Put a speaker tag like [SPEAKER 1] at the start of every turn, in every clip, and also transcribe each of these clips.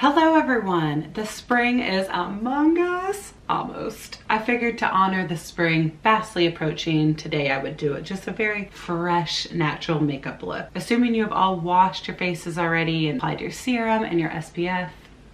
[SPEAKER 1] Hello everyone! The spring is among us, almost. I figured to honor the spring fastly approaching, today I would do it just a very fresh, natural makeup look. Assuming you have all washed your faces already and applied your serum and your SPF,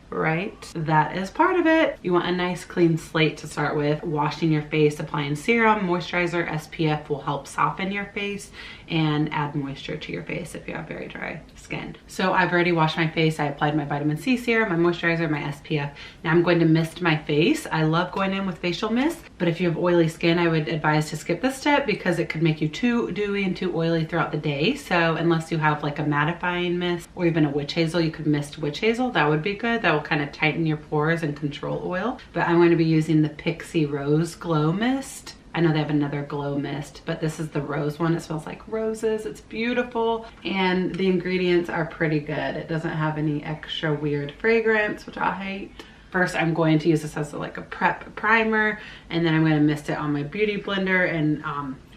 [SPEAKER 1] right? That is part of it. You want a nice clean slate to start with. Washing your face, applying serum, moisturizer, SPF will help soften your face and add moisture to your face if you have very dry skin. So I've already washed my face. I applied my vitamin C serum, my moisturizer, my SPF. Now I'm going to mist my face. I love going in with facial mist, but if you have oily skin, I would advise to skip this step because it could make you too dewy and too oily throughout the day. So unless you have like a mattifying mist or even a witch hazel, you could mist witch hazel. That would be good. That will kind of tighten your pores and control oil. But I'm going to be using the Pixi Rose Glow Mist. I know they have another glow mist, but this is the rose one. It smells like roses. It's beautiful. And the ingredients are pretty good. It doesn't have any extra weird fragrance, which I hate. First, I'm going to use this as like a prep primer, and then I'm going to mist it on my beauty blender and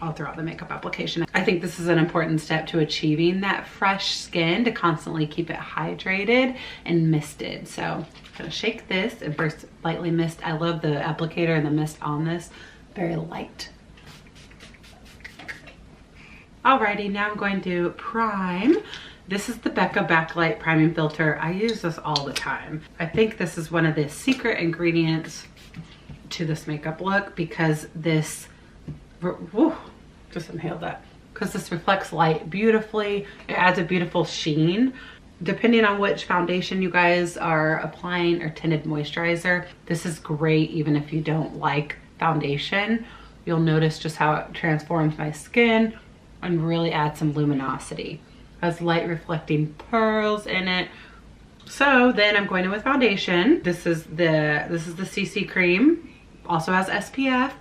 [SPEAKER 1] all throughout the makeup application. I think this is an important step to achieving that fresh skin, to constantly keep it hydrated and misted. So I'm going to shake this and first lightly mist. I love the applicator and the mist on this. Very light. Alrighty, now I'm going to prime. This is the Becca Backlight Priming Filter. I use this all the time. I think this is one of the secret ingredients to this makeup look because this, whoa, just inhaled that. Because this reflects light beautifully. It adds a beautiful sheen. Depending on which foundation you guys are applying or tinted moisturizer, this is great even if you don't like foundation. You'll notice just how it transforms my skin and really adds some luminosity. It has light reflecting pearls in it. So then I'm going in with foundation. This is the CC cream. Also has SPF,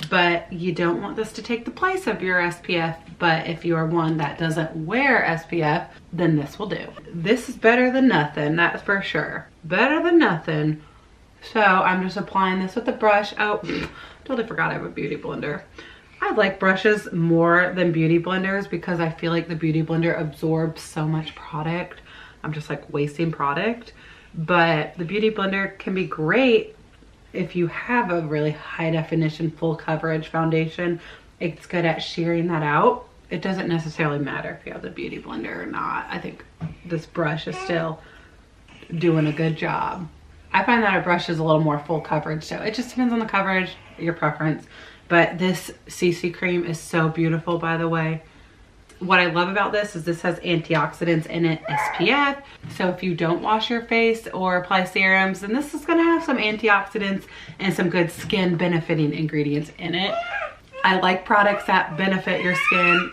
[SPEAKER 1] but you don't want this to take the place of your SPF. But if you are one that doesn't wear SPF, then this will do. This is better than nothing, that's for sure. Better than nothing. So I'm just applying this with a brush. Oh, totally forgot I have a beauty blender. I like brushes more than beauty blenders because I feel like the beauty blender absorbs so much product. I'm just like wasting product. But the beauty blender can be great if you have a really high definition, full coverage foundation. It's good at shearing that out. It doesn't necessarily matter if you have the beauty blender or not. I think this brush is still doing a good job. I find that a brush is a little more full coverage, so it just depends on the coverage, your preference. But this CC cream is so beautiful, by the way. What I love about this is this has antioxidants in it, SPF. So if you don't wash your face or apply serums, then this is gonna have some antioxidants and some good skin benefiting ingredients in it. I like products that benefit your skin.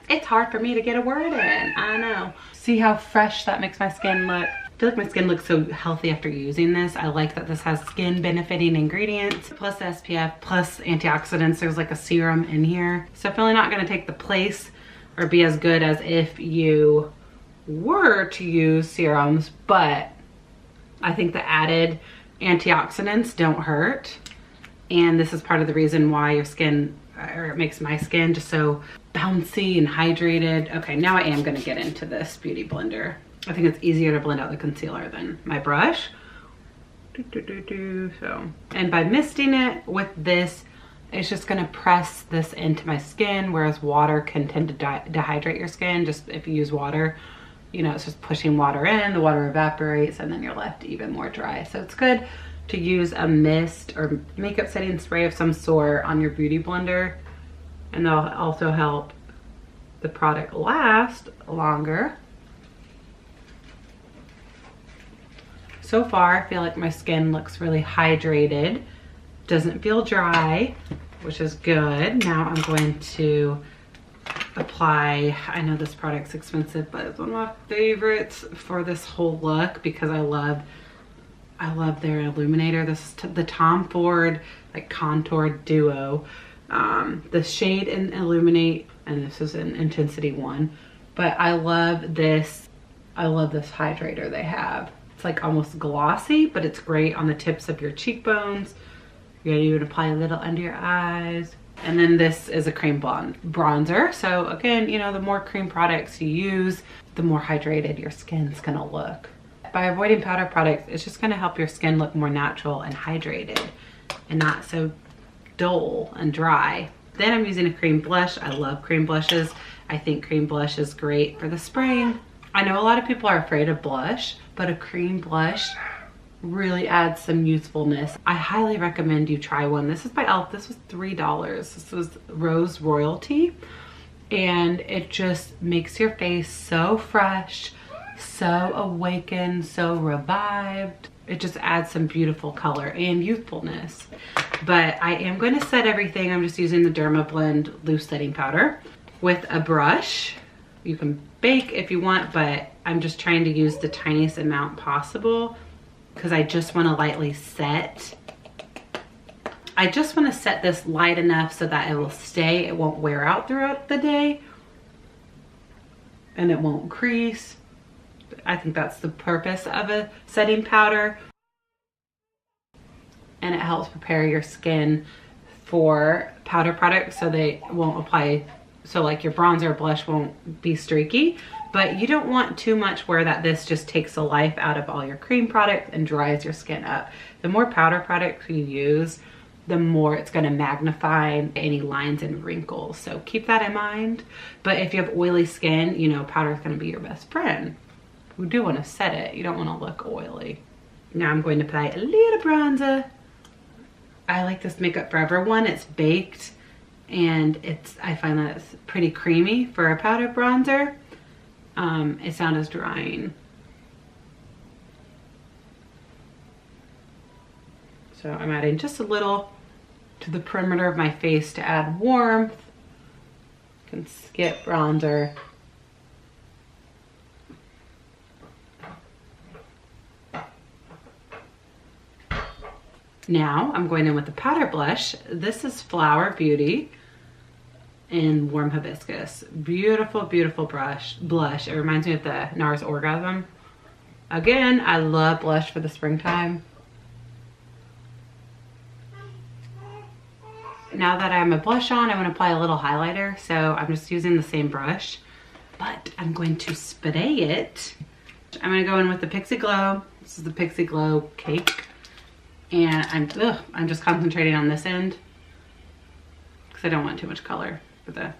[SPEAKER 1] It's hard for me to get a word in, I know. See how fresh that makes my skin look? I feel like my skin looks so healthy after using this. I like that this has skin benefiting ingredients plus SPF plus antioxidants. There's like a serum in here. So definitely not gonna take the place or be as good as if you were to use serums, but I think the added antioxidants don't hurt. And this is part of the reason why your skin, or it makes my skin just so bouncy and hydrated. Okay, now I am gonna get into this beauty blender. I think it's easier to blend out the concealer than my brush. So, and by misting it with this, it's just gonna press this into my skin, whereas water can tend to dehydrate your skin. Just if you use water, you know, it's just pushing water in, the water evaporates, and then you're left even more dry. So it's good to use a mist or makeup setting spray of some sort on your beauty blender, and that'll also help the product last longer. So far, I feel like my skin looks really hydrated. Doesn't feel dry, which is good. Now I'm going to apply, I know this product's expensive, but it's one of my favorites for this whole look because I love their illuminator. This is the Tom Ford like Contour Duo. The shade in Illuminate, and this is an Intensity 1. But I love this hydrator they have. It's like almost glossy, but it's great on the tips of your cheekbones. You're gonna even apply a little under your eyes. And then this is a cream bronzer. So again, you know, the more cream products you use, the more hydrated your skin's gonna look. But by avoiding powder products, it's just gonna help your skin look more natural and hydrated and not so dull and dry. Then I'm using a cream blush. I love cream blushes. I think cream blush is great for the spring. I know a lot of people are afraid of blush, but a cream blush really adds some youthfulness. I highly recommend you try one. This is by e.l.f. This was $3. This was Rose Royalty. And it just makes your face so fresh, so awakened, so revived. It just adds some beautiful color and youthfulness. But I am going to set everything. I'm just using the Dermablend loose setting powder with a brush. You can bake if you want, but I'm just trying to use the tiniest amount possible because I just want to lightly set. I just want to set this light enough so that it will stay. It won't wear out throughout the day and it won't crease. I think that's the purpose of a setting powder. And it helps prepare your skin for powder products so they won't apply, so like your bronzer or blush won't be streaky. But you don't want too much where that this just takes the life out of all your cream products and dries your skin up. The more powder products you use, the more it's going to magnify any lines and wrinkles. So keep that in mind. But if you have oily skin, you know, powder is going to be your best friend. You do want to set it. You don't want to look oily. Now I'm going to apply a little bronzer. I like this Makeup Forever one. It's baked and I find that it's pretty creamy for a powder bronzer. It's not as drying. So I'm adding just a little to the perimeter of my face to add warmth. You can skip bronzer. Now I'm going in with the powder blush. This is Flower Beauty in Warm Hibiscus. Beautiful, beautiful blush. It reminds me of the NARS Orgasm. Again, I love blush for the springtime. Now that I'm a blush on, I want to apply a little highlighter. So I'm just using the same brush, but I'm going to spray it. I'm going to go in with the Pixi Glow. This is the Pixi Glow Cake. And I'm just concentrating on this end because I don't want too much color for the,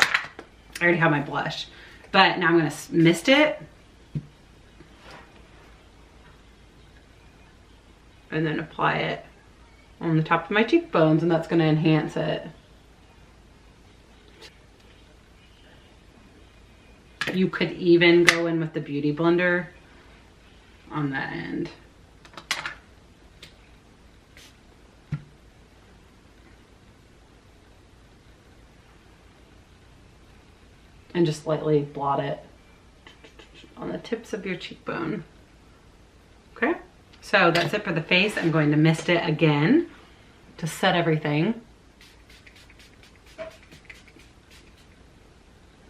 [SPEAKER 1] I already have my blush. But now I'm going to mist it. And then apply it on the top of my cheekbones, and that's going to enhance it. You could even go in with the Beauty Blender on that end. And just lightly blot it on the tips of your cheekbone. Okay, so that's it for the face. I'm going to mist it again to set everything.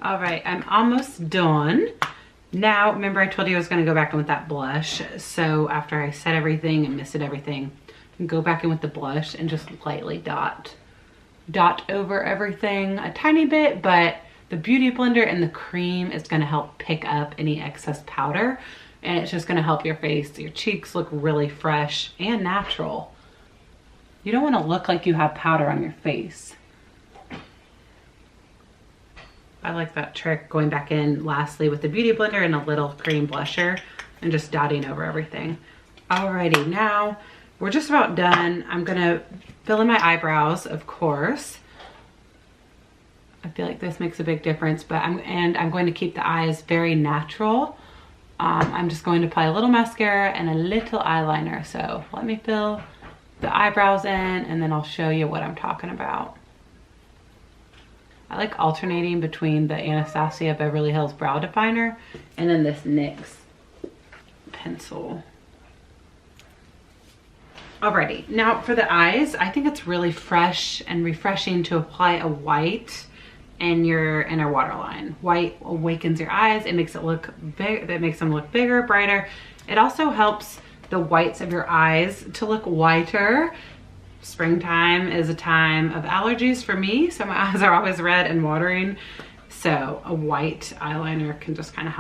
[SPEAKER 1] All right, I'm almost done. Now, remember I told you I was gonna go back in with that blush. So after I set everything and misted everything, I can go back in with the blush and just lightly dot over everything a tiny bit, but the Beauty Blender and the cream is gonna help pick up any excess powder, and it's just gonna help your face, your cheeks look really fresh and natural. You don't wanna look like you have powder on your face. I like that trick, going back in lastly with the Beauty Blender and a little cream blusher and just dotting over everything. Alrighty, now we're just about done. I'm gonna fill in my eyebrows, of course. I feel like this makes a big difference, but I'm going to keep the eyes very natural. I'm just going to apply a little mascara and a little eyeliner. So let me fill the eyebrows in and then I'll show you what I'm talking about. I like alternating between the Anastasia Beverly Hills Brow Definer and then this NYX pencil. Alrighty, now for the eyes, I think it's really fresh and refreshing to apply a white in your inner waterline. White awakens your eyes. It makes it look big. That makes them look bigger, brighter. It also helps the whites of your eyes to look whiter. Springtime is a time of allergies for me, so my eyes are always red and watering. So a white eyeliner can just kind of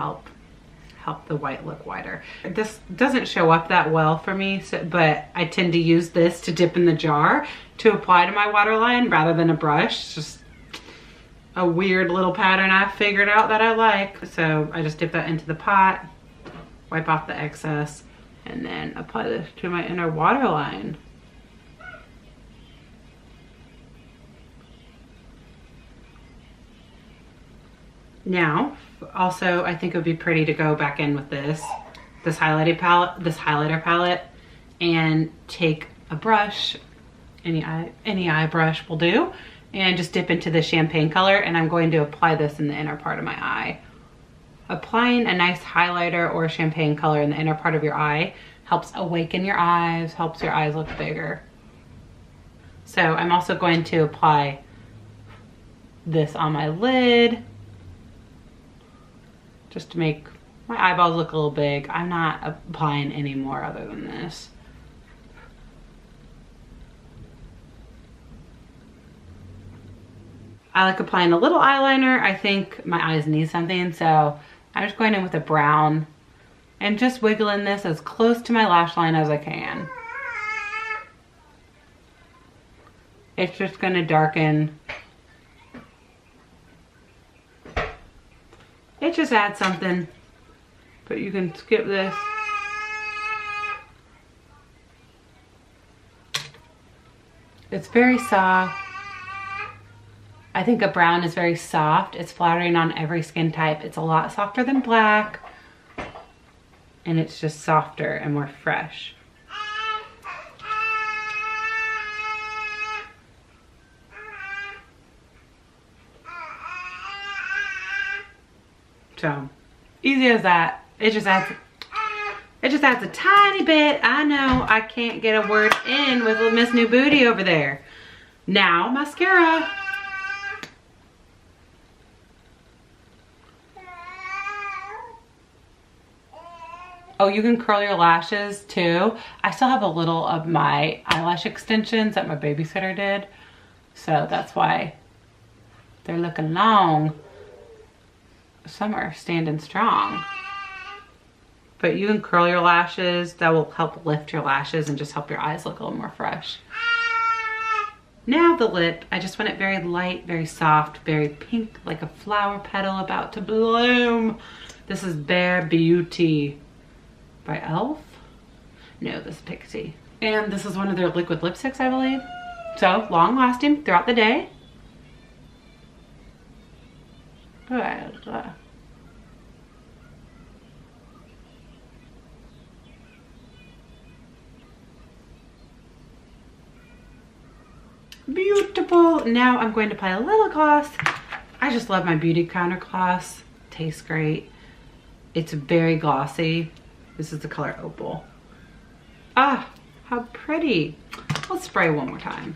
[SPEAKER 1] help the white look whiter. This doesn't show up that well for me, but I tend to use this to dip in the jar to apply to my waterline rather than a brush. It's just a weird little pattern I figured out that I like. So I just dip that into the pot, wipe off the excess, and then apply this to my inner waterline. Now, also, I think it would be pretty to go back in with this highlighter palette, and take a brush, any eye brush will do, and just dip into the champagne color, and I'm going to apply this in the inner part of my eye. Applying a nice highlighter or champagne color in the inner part of your eye helps awaken your eyes, helps your eyes look bigger. So I'm also going to apply this on my lid, just to make my eyeballs look a little big. I'm not applying any more other than this. I like applying a little eyeliner. I think my eyes need something, so I'm just going in with a brown and just wiggling this as close to my lash line as I can. It's just gonna darken. It just adds something, but you can skip this. It's very soft. I think a brown is very soft. It's flattering on every skin type. It's a lot softer than black, and it's just softer and more fresh. So easy as that. It just adds a tiny bit. I know I can't get a word in with Miss New Booty over there. Now mascara. Oh, you can curl your lashes too. I still have a little of my eyelash extensions that my babysitter did, so that's why they're looking long. Some are standing strong. But you can curl your lashes. That will help lift your lashes and just help your eyes look a little more fresh. Now the lip, I just want it very light, very soft, very pink, like a flower petal about to bloom. This is Bare Beauty by e.l.f. No, this is Pixi. And this is one of their liquid lipsticks, I believe. So long lasting throughout the day. Good. Beautiful. Now I'm going to apply a little gloss. I just love my beauty counter gloss. Tastes great. It's very glossy. This is the color Opal. Ah, how pretty. Let's spray one more time.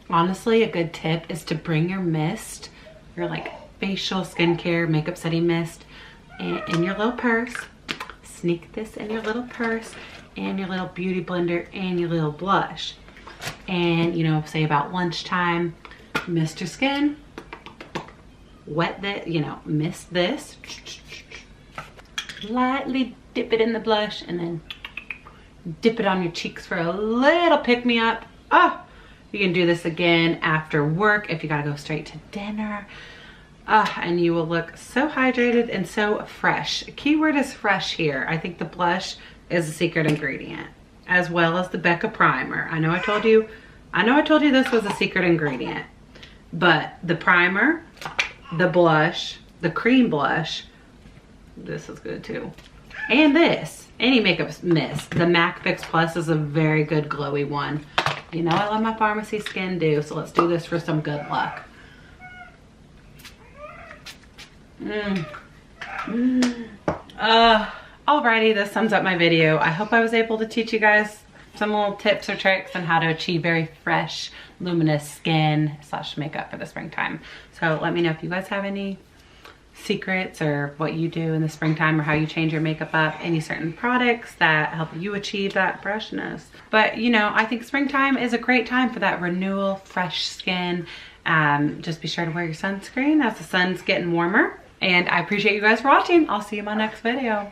[SPEAKER 1] Honestly, a good tip is to bring your mist, your like facial skincare makeup setting mist, in your little purse. Sneak this in your little purse and your little beauty blender and your little blush. And you know, say about lunchtime, mist your skin, wet that, you know, mist this, lightly dip it in the blush, and then dip it on your cheeks for a little pick-me-up. Oh, you can do this again after work if you gotta go straight to dinner. And you will look so hydrated and so fresh. Keyword is fresh here. I think the blush is a secret ingredient, as well as the Becca primer. I know I told you this was a secret ingredient, but the primer, the blush, the cream blush, this is good too. And this, any makeup mist, the MAC Fix Plus is a very good glowy one. You know I love my pharmacy skin do, so let's do this for some good luck. Alrighty, this sums up my video. I hope I was able to teach you guys some little tips or tricks on how to achieve very fresh, luminous skin / makeup for the springtime. So let me know if you guys have any secrets or what you do in the springtime, or how you change your makeup up, any certain products that help you achieve that freshness. But you know, I think springtime is a great time for that renewal, fresh skin. Just be sure to wear your sunscreen as the sun's getting warmer. And I appreciate you guys for watching. I'll see you in my next video.